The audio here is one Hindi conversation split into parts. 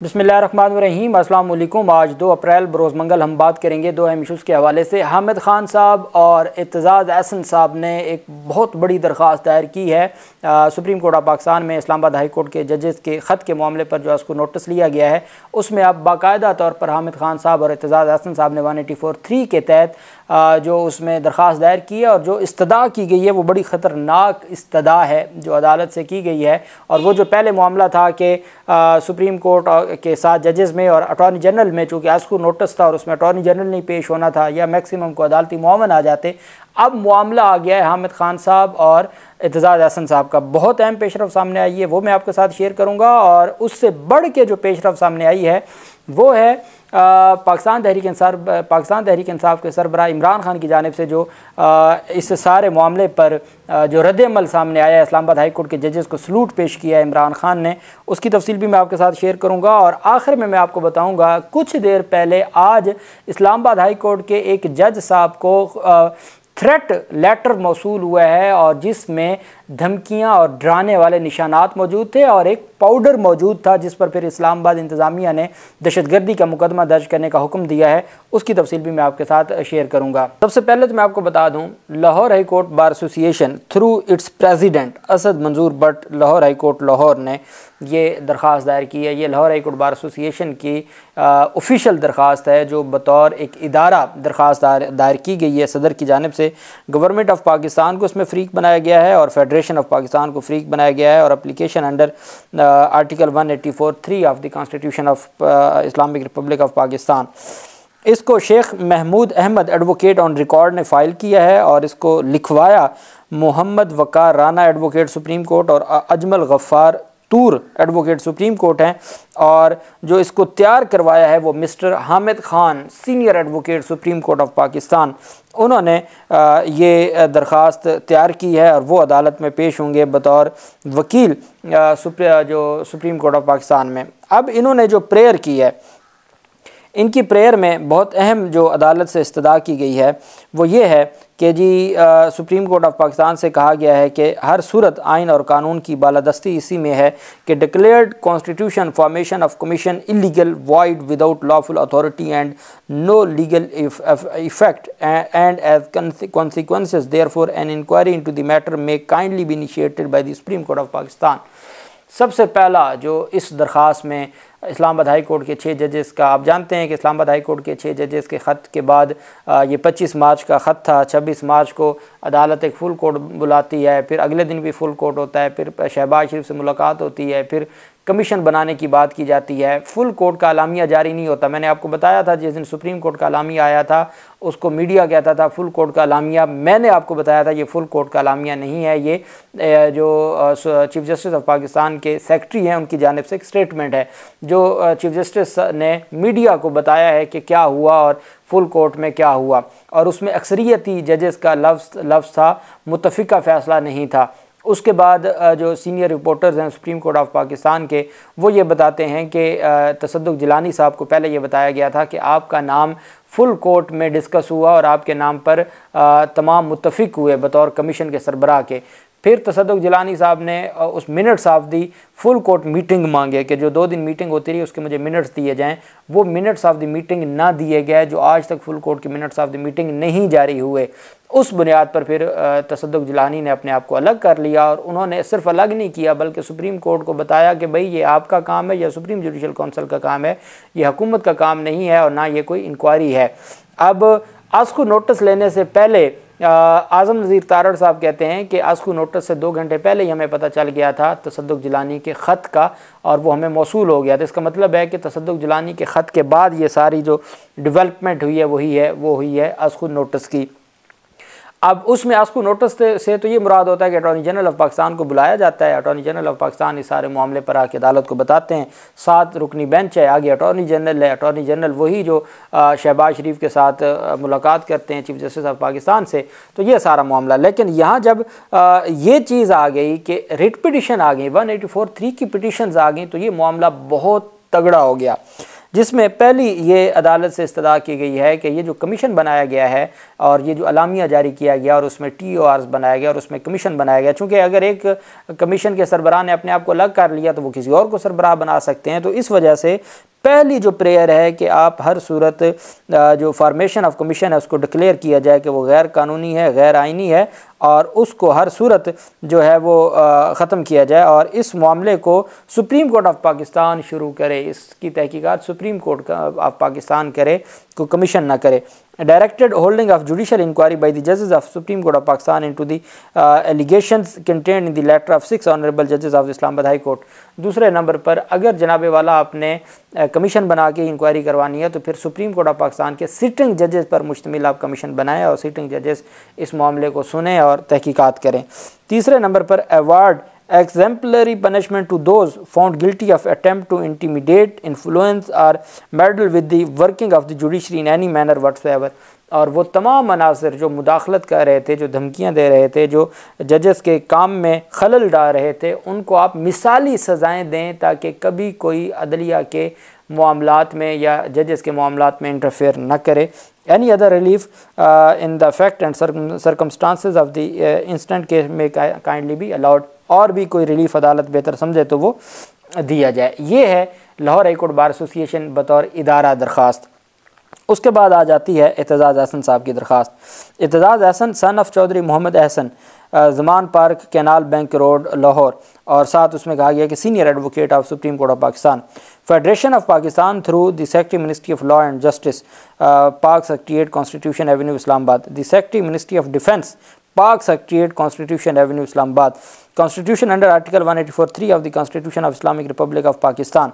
बिस्मिल्लाहिर्रहमानिर्रहीम। अस्सलाम वालेकुम। आज 2 अप्रैल बरोज़ मंगल हम बात करेंगे 2 अहम इशूज़ के हवाले से। हामिद खान साहब और एतज़ाज़ अहसन साहब ने एक बहुत बड़ी दरख्वास्त दायर की है सुप्रीम कोर्ट ऑफ पाकिस्तान में। इस्लामाबाद हाई कोर्ट के जजेस के ख़त के मामले पर जो उसको नोटिस लिया गया है, उसमें अब बाकायदा तौर पर हामिद खान साहब और एतज़ाज़ अहसन साहब ने 184(3) के तहत जो उसमें दरख्वास्त दायर की है और जो इस्तदा की गई है वो बड़ी ख़तरनाक इस्तदा है जो अदालत से की गई है। और वो जो पहले मामला था कि सुप्रीम कोर्ट के साथ जजेस में और अटॉर्नी जनरल में चूँकि आस्कू नोटिस था और उसमें अटॉर्नी जनरल नहीं पेश होना था या मैक्सिमम को अदालती मुआवन आ जाते, अब मामला आ गया है हामिद खान साहब और एतज़ाज़ अहसन साहब का। बहुत अहम पेशरफ सामने आई है, वो मैं आपके साथ शेयर करूँगा। और उससे बढ़ के जो पेशरफ सामने आई है वो है पाकिस्तान तहरीक इंसाफ के सरबराह इमरान खान की जानिब से जो इस सारे मामले पर जो रद्द-ए-अमल सामने आया है, इस्लामाबाद हाई कोर्ट के जजेस को सलूट पेश किया है इमरान खान ने, उसकी तफसील भी मैं आपके साथ शेयर करूंगा। और आखिर में मैं आपको बताऊंगा कुछ देर पहले आज इस्लामाबाद हाई कोर्ट के एक जज साहब को थ्रेट लेटर मौसूल हुआ है और जिसमें धमकियां और डराने वाले निशानात मौजूद थे और एक पाउडर मौजूद था जिस पर फिर इस्लामाबाद इंतज़ामिया ने दहशतगर्दी का मुकदमा दर्ज करने का हुक्म दिया है। उसकी तफसील भी मैं आपके साथ शेयर करूंगा। सबसे पहले तो मैं आपको बता दूं, Lahore high court bar association through its president Asad Manzoor but Lahore high court Lahore ने ये दरख्वास्त दायर की है। ये Lahore high court bar association की ऑफिशियल दरख्वास्त है जो बतौर एक इदारा दरख्वास्त दायर की गई है सदर की जानिब से। गवर्नमेंट ऑफ पाकिस्तान को इसमें फ़रीक बनाया गया है और फेडरेशन ऑफ पाकिस्तान को फ़रीक बनाया गया है। और application under article 184(3) of the constitution of Islamic republic of Pakistan. इसको Sheikh Mahmood Ahmad advocate on record ने फ़ाइल किया है और इसको लिखवाया Mohammad Waqar Rana advocate supreme court और Ajmal Ghaffar Toor advocate supreme court हैं। और जो इसको तैयार करवाया है वो mister Hamid Khan senior advocate supreme court of Pakistan, उन्होंने ये दरख्वास्त तैयार की है और वो अदालत में पेश होंगे बतौर वकील जो सुप्रीम कोर्ट ऑफ पाकिस्तान में। अब इन्होंने जो प्रेयर की है, इनकी प्रेयर में बहुत अहम जो अदालत से इस्तदा की गई है वो ये है कि जी सुप्रीम कोर्ट ऑफ पाकिस्तान से कहा गया है कि हर सूरत आइन और कानून की बालादस्ती इसी में है कि declared constitution formation of commission illegal void without lawful authority and no legal effect and as consequences therefore an inquiry into the matter may kindly be initiated by the Supreme court of Pakistan. सबसे पहला जो इस दरख्वास्त में इस्लामाबाद हाई कोर्ट के 6 जजेस का, आप जानते हैं कि इस्लामाबाद हाई कोर्ट के 6 जजेस के ख़त के बाद ये 25 मार्च का ख़त था। 26 मार्च को अदालत एक फुल कोर्ट बुलाती है, फिर अगले दिन भी फुल कोर्ट होता है, फिर शहबाज शरीफ से मुलाकात होती है, फिर कमीशन बनाने की बात की जाती है। फुल कोर्ट का अलामिया जारी नहीं होता। मैंने आपको बताया था जिस दिन सुप्रीम कोर्ट का अलामिया आया था उसको मीडिया कहता था फुल कोर्ट का अलामिया। मैंने आपको बताया था ये फुल कोर्ट का अलामिया नहीं है, ये जो चीफ जस्टिस ऑफ पाकिस्तान के सेक्रेटरी हैं उनकी जानिब से एक स्टेटमेंट है जो चीफ जस्टिस ने मीडिया को बताया है कि क्या हुआ और फुल कोर्ट में क्या हुआ। और उसमें अक्सरियती जजेस का लफ्ज़ था, मुत्तफ़िका फ़ैसला नहीं था। उसके बाद जो सीनियर रिपोर्टर्स हैं सुप्रीम कोर्ट ऑफ पाकिस्तान के, वो ये बताते हैं कि तसद्दुक़ जिलानी साहब को पहले ये बताया गया था कि आपका नाम फुल कोर्ट में डिस्कस हुआ और आपके नाम पर तमाम मुत्तफ़िक हुए बतौर कमीशन के सरबराह के। फिर तसद्दुक़ जिलानी साहब ने उस minutes of the full court meeting मांगे कि जो 2 दिन मीटिंग होती रही उसके मुझे मिनट्स दिए जाएं। वो मिनट्स ऑफ द मीटिंग ना दिए गए, जो आज तक फुल कोर्ट के मिनट्स ऑफ द मीटिंग नहीं जारी हुए। उस बुनियाद पर फिर तसद्दुक़ जिलानी ने अपने आप को अलग कर लिया और उन्होंने सिर्फ अलग नहीं किया बल्कि सुप्रीम कोर्ट को बताया कि भाई ये आपका काम है या सुप्रीम जुडिशल काउंसिल का काम है, ये हुकूमत का काम नहीं है और ना ये कोई इंक्वायरी है। अब आस्कू नोटिस लेने से पहले आज़म नज़ीर तारड़ साहब कहते हैं कि आस्कू नोटिस से 2 घंटे पहले ही हमें पता चल गया था तसद्दुक़ जिलानी के ख़त का और वो हमें मौसूल हो गया था। इसका मतलब है कि तसद्दुक़ जिलानी के ख़त के बाद ये सारी जो डेवलपमेंट हुई है वो हुई है आस्कू नोटिस की। अब उसमें आस्कू नोटिस से तो ये मुराद होता है कि अटॉर्नी जनरल ऑफ पाकिस्तान को बुलाया जाता है। अटॉर्नी जनरल ऑफ पाकिस्तान इस सारे मामले पर आके अदालत को बताते हैं। 7 रुकनी बेंच है, आगे अटॉर्नी जनरल है। अटॉर्नी जनरल वही जो शहबाज शरीफ के साथ मुलाकात करते हैं चीफ जस्टिस ऑफ पाकिस्तान से। तो ये सारा मामला, लेकिन यहाँ जब ये चीज़ आ गई कि रिट पिटिशन आ गई, 184(3) की पिटिशन्स आ गई, तो ये मामला बहुत तगड़ा हो गया। जिसमें पहली ये अदालत से इस्तदा की गई है कि ये जो कमीशन बनाया गया है और ये जो अलामिया जारी किया गया और उसमें TORs बनाया गया और उसमें कमीशन बनाया गया, चूँकि अगर एक कमीशन के सरबराह ने अपने आप को अलग कर लिया तो वो किसी और को सरबराह बना सकते हैं। तो इस वजह से पहली जो प्रेयर है कि आप हर सूरत जो फॉर्मेशन ऑफ कमीशन है उसको डिक्लेयर किया जाए कि वो गैर कानूनी है, गैर आइनी है, और उसको हर सूरत जो है वो ख़त्म किया जाए और इस मामले को सुप्रीम कोर्ट ऑफ पाकिस्तान शुरू करे, इसकी तहकीकात सुप्रीम कोर्ट ऑफ पाकिस्तान करे, को कमीशन ना करे। Directed holding of judicial inquiry by the judges of Supreme Court of Pakistan into the allegations contained in the letter of 6 honorable judges of Islamabad High Court। दूसरे नंबर पर अगर जनाबे वाला आपने कमीशन बना के इंक्वायरी करवानी है तो फिर सुप्रीम कोर्ट ऑफ पाकिस्तान के सिटिंग जजेस पर मुश्तमिल आप कमीशन बनाएं और सिटिंग जजेस इस मामले को सुने और तहकीकात करें। तीसरे नंबर पर award exemplary punishment to those found guilty of attempt to intimidate, influence or meddle with the working of the judiciary in any manner whatsoever। और वो तमाम अनासर जो मुदाखलत कर रहे थे, जो धमकियां दे रहे थे, जो जजेस के काम में खलल डाल रहे थे, उनको आप मिसाली सज़ाएं दें ताकि कभी कोई अदलिया के मामलात में या जजेस के मामलात में इंटरफेयर न करे। Any other relief in the fact and circumstances of the instant case may kindly be allowed। और भी कोई रिलीफ अदालत बेहतर समझे तो वो दिया जाए। ये है Lahore high court bar association बतौर इदारा दरख्वास्त। उसके बाद आ जाती है एतजाज़ अहसन साहब की दरख्वास्त। Aitzaz Ahsan son of Chaudhry Mohammad Ahsan, Zaman park, canal bank road, Lahore, और साथ उसमें कहा गया कि senior advocate of supreme court of Pakistan, federation of Pakistan through the secretary ministry of law and justice, Pak secretariat constitution avenue Islamabad, the secretary ministry of defence, Pak secretariat constitution avenue Islamabad, constitution under article 184(3) of the constitution of Islamic republic of Pakistan.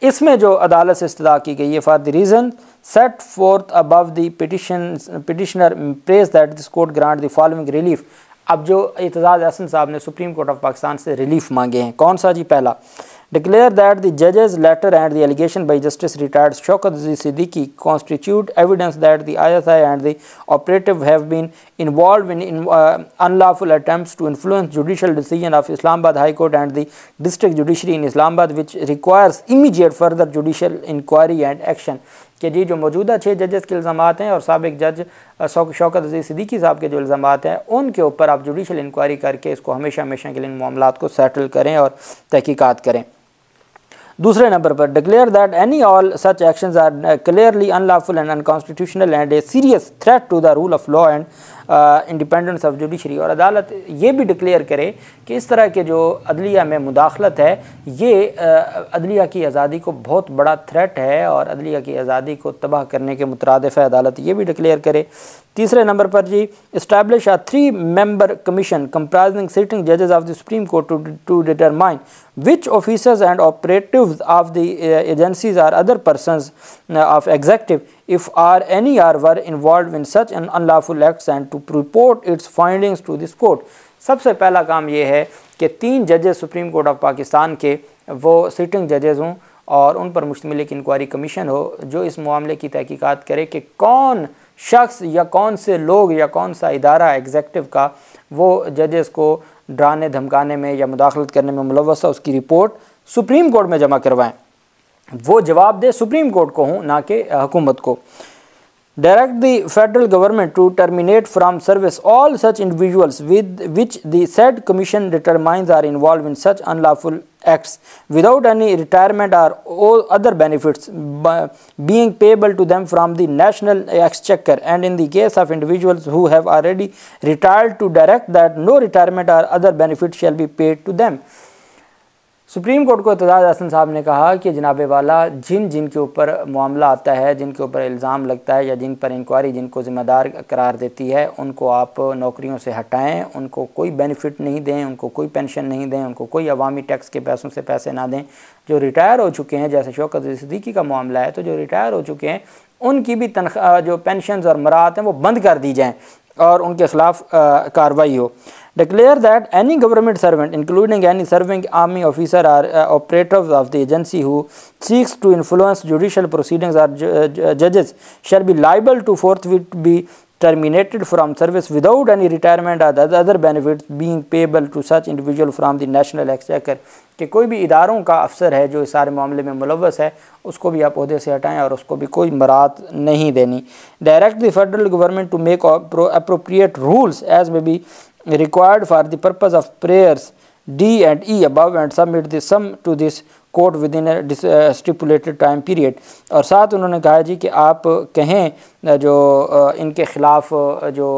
इसमें जो अदालत से इस्तदा की गई है, for the reason set fourth above the petitioner praise that this court grant the following relief. अब जो एतजाज़ अहसन साहब ने सुप्रीम कोर्ट ऑफ पाकिस्तान से रिलीफ मांगे हैं, कौन सा जी? पहला, declare that the judge's letter and the allegation by Justice retired Shaukat Siddiqui constitute evidence that the ISI and the operative have been involved in unlawful attempts to influence judicial decision of Islamabad High Court and the district judiciary in Islamabad, which requires immediate further judicial inquiry and action। कि जी जो मौजूदा 6 जजेस के इल्ज़ामात हैं और साबिक जज शौकत अज़ीज़ सिद्दीकी साहब के जो इल्ज़ामात हैं उनके ऊपर आप जुडिशल इंक्वायरी करके इसको हमेशा हमेशा के लिए इन मामलात को सेटल करें और तहकीकात करें। दूसरे नंबर पर, declare that any all such actions are clearly unlawful and unconstitutional and a serious threat to the rule of law and independence of judiciary. और अदालत ये भी डिक्लेयर करे कि इस तरह के जो अदलिया में मुदाखलत है ये अदलिया की आज़ादी को बहुत बड़ा थ्रेट है और अदलिया की आज़ादी को तबाह करने के मुतरादिफ है। अदालत ये भी डिक्लेयर करे। तीसरे नंबर पर जी, establish a 3 member commission comprising sitting judges of the Supreme Court to determine which officers and operatives of the agencies or other persons of executive, if are any or were involved in such an unlawful acts, and to report its findings to this court। सबसे पहला काम ये है कि 3 जजेस सुप्रीम कोर्ट ऑफ पाकिस्तान के वो सिटिंग जजेस हों और उन पर मुश्तमिल एक इंक्वायरी कमीशन हो जो इस मामले की तहकीकात करे कि कौन शख्स या कौन से लोग या कौन सा इदारा एग्जेक्टिव का वो जजेस को डराने धमकाने में या मुदाखलत करने में मुलव्वस है, उसकी रिपोर्ट सुप्रीम कोर्ट में जमा करवाएं। वो जवाब दे सुप्रीम कोर्ट को हूँ, ना कि हुकूमत को। Direct the federal government to terminate from service all such individuals with which the said commission determines are involved in such unlawful acts without any retirement or other benefits being payable to them from the national exchequer, and in the case of individuals who have already retired to direct that no retirement or other benefit shall be paid to them। Supreme court को एतजाज़ अहसन साहब ने कहा कि जनाबे वाला जिनके ऊपर मामला आता है, जिनके ऊपर इल्ज़ाम लगता है या जिन पर इंक्वायरी जिनको ज़िम्मेदार करार देती है, उनको आप नौकरियों से हटाएं, उनको कोई बेनिफिट नहीं दें, उनको कोई पेंशन नहीं दें, उनको कोई अवामी टैक्स के पैसों से पैसे ना दें। जो रिटायर हो चुके हैं, जैसे शौकत सिद्दीकी का मामला है, तो जो रिटायर हो चुके हैं उनकी भी तनख्वाह जो पेंशन और मराहत हैं वो बंद कर दी जाएँ और उनके ख़िलाफ़ कार्रवाई हो। Declare that any government servant, including any serving army officer or operatives of the agency who seeks to influence judicial proceedings or judges, shall be liable to forthwith be terminated from service without any retirement or the other benefits being payable to such individual from the national exchequer, कि कोई भी इदारों का अफसर है जो इस सारे मामले में मुलव्वस है उसको भी आप ओहदे से हटाएं और उसको भी कोई मरात नहीं देनी। Direct the federal government to make appropriate rules as may be required for the purpose of prayers D and E above and submit the sum to this court with in stipulated time period. और साथ उन्होंने कहा जी कि आप कहें जो इनके ख़िलाफ़ जो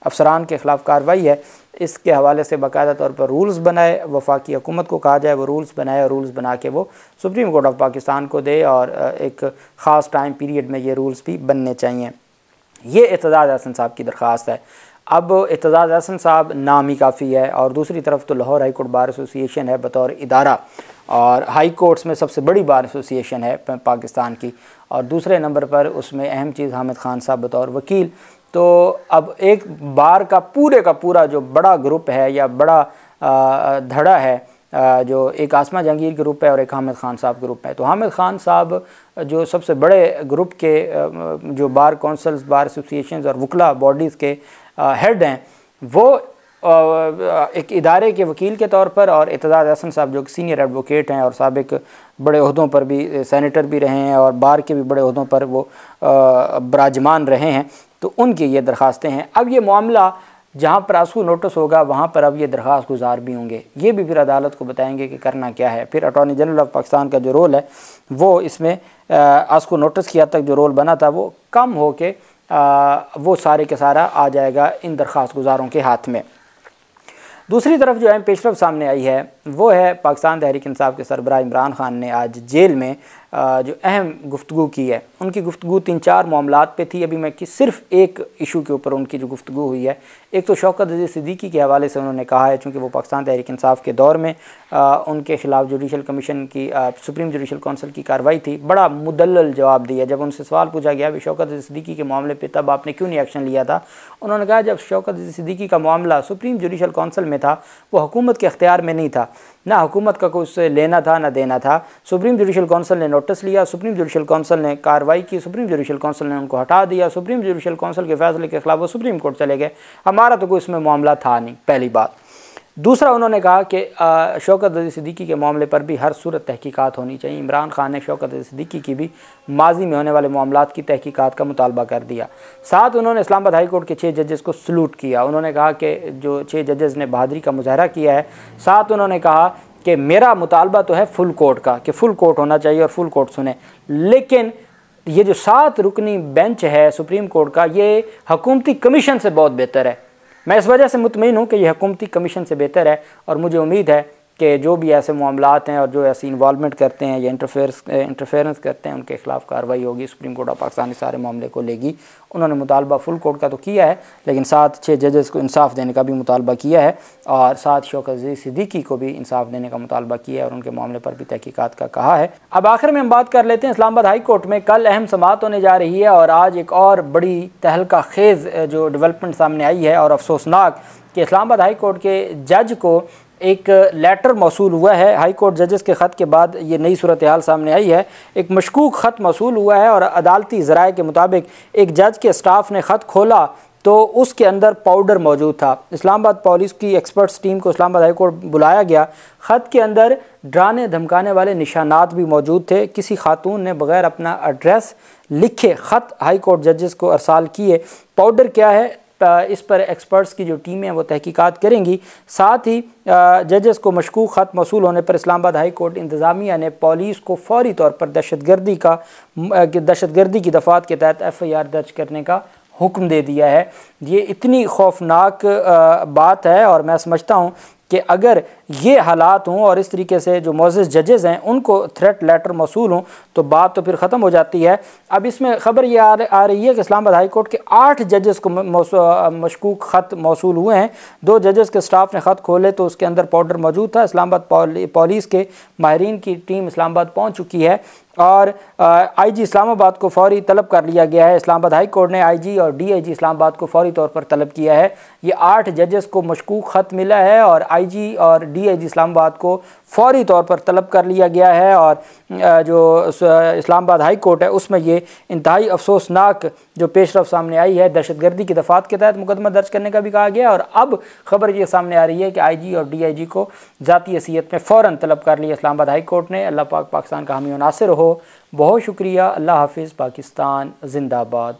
अफसरान के ख़िलाफ़ कार्रवाई है इसके हवाले से बाकायदा तौर पर रूल्स बनाए, वफाकी हुकूमत को कहा जाए वो रूल्स बनाए और रूल्स बना के वो सुप्रीम कोर्ट ऑफ पाकिस्तान को दे और एक ख़ास टाइम पीरियड में ये रूल्स भी बनने चाहिए। ये एतजाज़ अहसन साहब की दरख्वास्त है। अब एतजाज़ अहसन साहब नाम ही काफ़ी है और दूसरी तरफ तो Lahore high court bar association है बतौर इदारा और हाई कोर्ट्स में सबसे बड़ी बार एसोसिएशन है पाकिस्तान की, और दूसरे नंबर पर उसमें अहम चीज़ हामिद खान साहब बतौर वकील। तो अब एक बार का पूरा जो बड़ा ग्रुप है या बड़ा धड़ा है जो एक आसमा जहांगीर ग्रुप है और एक हामिद खान साहब ग्रुप है। तो हामिद खान साहब जो सबसे बड़े ग्रुप के जो बार काउंसिल्स, बार एसोसिएशंस और वकला बॉडीज़ के हेड हैं वो एक इदारे के वकील के तौर पर, और एतजाज़ अहसन साहब जो सीनियर एडवोकेट हैं और साबिक बड़े ओहदों पर भी, सेनेटर भी रहे हैं और बार के भी बड़े ओहदों पर वो बराजमान रहे हैं, तो उनकी ये दरख्वास्तें हैं। अब ये मामला जहाँ पर आस्कू नोटिस होगा वहाँ पर अब ये दरख्वास्त गुजार भी होंगे, ये भी फिर अदालत को बताएंगे कि करना क्या है। फिर अटॉर्नी जनरल ऑफ पाकिस्तान का जो रोल है वो इसमें आस्कू नोटिस की हद तक जो रोल बना था वो कम हो के वो सारे के सारा आ जाएगा इन दरख्वास्त गुजारों के हाथ में। दूसरी तरफ जो अहम पेशरफ सामने आई है वो है पाकिस्तान तहरीक इंसाफ के सरबराह इमरान खान ने आज जेल में जो अहम गुफ्तगू की है। उनकी गुफ्तगू 3-4 मामलात पे थी। अभी मैं कि सिर्फ एक इशू के ऊपर उनकी जो गुफ्तगू हुई है, एक तो शौकत अजीज़ सिद्दीकी के हवाले से उन्होंने कहा है चूँकि वो पाकिस्तान तहरीक इंसाफ के दौर में उनके ख़िलाफ़ जुडिशल कमीशन की सुप्रीम जुडिशल कौंसिल की कार्रवाई थी, बड़ा मुदल्लल जवाब दिया। जब उनसे सवाल पूछा गया भी शौकत अजीज़ सिद्दीकी के मामले पर तब आपने क्यों नहीं एक्शन लिया था, उन्होंने कहा जब शौकत अजीज़ सिद्दीकी का मामला सुप्रीम जुडिशल कौंसिल में था वो हुकूमत के अख्तियार में नहीं था, ना हुकूमत का कोई उससे लेना था ना देना था। सुप्रीम जुडिशल कौंसिल ने नोटिस लिया, सुप्रीम जुडिशल कौंसिल ने कार्रवाई की, सुप्रीम जुडिशल कौंसिल ने उनको हटा दिया, सुप्रीम जुडिशल कौंसिल के फैसले के खिलाफ वो सुप्रीम कोर्ट चले गए, हमारा तो कोई इसमें मामला था नहीं, पहली बात। दूसरा उन्होंने कहा कि शौकत अजीज़ सिद्दीकी के मामले पर भी हर सूरत तहकीकात होनी चाहिए। इमरान खान ने शौकत अजीज़ सिद्दीकी की भी माजी में होने वाले मामलात की तहकीकात का मुतालबा कर दिया। साथ उन्होंने इस्लामाबाद हाई कोर्ट के 6 जजेस को सलूट किया। उन्होंने कहा कि जो 6 जजेस ने बहादुरी का मुजाहरा किया है। साथ उन्होंने कहा कि मेरा मुतालबा तो है फुल कोर्ट का, कि फुल कोर्ट होना चाहिए और फुल कोर्ट सुने, लेकिन ये जो 7 रुकनी बेंच है सुप्रीम कोर्ट का ये हुकूमती कमीशन से बहुत बेहतर है। मैं इस वजह से मुतमईन हूँ कि यह हुकूमती कमीशन से बेहतर है और मुझे उम्मीद है कि जो भी ऐसे मामलात हैं और जो ऐसी इन्वॉल्वमेंट करते हैं या इंटरफेरेंस करते हैं उनके खिलाफ कार्रवाई होगी। सुप्रीम कोर्ट ऑफ पाकिस्तान इस सारे मामले को लेगी। उन्होंने मुतालबा फुल कोर्ट का तो किया है लेकिन साथ 6 जजेस को इंसाफ देने का भी मुतालबा किया है और साथ शौकत अजीज़ सिद्दीकी को भी इंसाफ देने का मुतालबा किया है और उनके मामले पर भी तहकीकात का कहा है। अब आखिर में हम बात कर लेते हैं इस्लामाबाद हाई कोर्ट में कल अहम समाअत होने जा रही है और आज एक और बड़ी तहलका खेज़ जो डेवलपमेंट सामने आई है और अफसोसनाक कि इस्लामाबाद हाई कोर्ट के जज को एक लेटर मौसूल हुआ है। हाई कोर्ट जजेस के ख़त के बाद ये नई सूरत हाल सामने आई है। एक मशकूक ख़त मौसूल हुआ है और अदालती ज़राए के मुताबिक एक जज के स्टाफ ने ख़त खोला तो उसके अंदर पाउडर मौजूद था। इस्लामाबाद पुलिस की एक्सपर्ट्स टीम को इस्लामाबाद हाई कोर्ट बुलाया गया। ख़त के अंदर डराने धमकाने वाले निशानात भी मौजूद थे। किसी खातून ने बग़ैर अपना एड्रेस लिखे ख़त हाई कोर्ट जजेस को अरसाल किए। पाउडर क्या है इस पर एक्सपर्ट्स की जो टीमें हैं वो तहकीकात करेंगी। साथ ही जजेस को मशकूक ख़त मौसूल होने पर इस्लामाबाद हाई कोर्ट इंतज़ामिया ने पुलिस को फौरी तौर पर दहशतगर्दी की दफ़ात के तहत FIR दर्ज करने का हुक्म दे दिया है। ये इतनी खौफनाक बात है और मैं समझता हूँ कि अगर ये हालात हों और इस तरीके से जो मोअज़्ज़ज़ जजेस हैं उनको थ्रेट लेटर मौसूल हों तो बात तो फिर ख़त्म हो जाती है। अब इसमें ख़बर ये आ रही है कि इस्लामाबाद हाई कोर्ट के 8 जजेस को मशकूक ख़त मौसूल हुए हैं। 2 जजेस के स्टाफ ने ख़त खोले तो उसके अंदर पाउडर मौजूद था। इस्लामाबाद पुलिस के माहिरीन की टीम इस्लामाबाद पहुँच चुकी है और IG इस्लामाबाद को फौरी तलब कर लिया गया है। इस्लामाबाद हाई कोर्ट ने IG और DIG इस्लामाबाद को फौरी तौर पर तलब किया है। ये 8 जजेस को मशकूक ख़त मिला है और IG और DIG इस्लामाबाद को फौरी तौर पर तलब कर लिया गया है और जो इस्लामाबाद हाई कोर्ट है उसमें ये इंतहाई अफसोसनाक जो पेशरफ सामने आई है। दहशतगर्दी की दफ़ात के तहत मुकदमा दर्ज करने का भी कहा गया है और अब खबर ये सामने आ रही है कि IG और DIG को ज़ाती हैसियत में फ़ौरन तलब कर लिया इस्लामाबाद हाई कोर्ट ने। अल्लाह पाक पाकिस्तान का हामी और नासिर हो। बहुत शुक्रिया। अल्लाह हाफिज़। पाकिस्तान जिंदाबाद।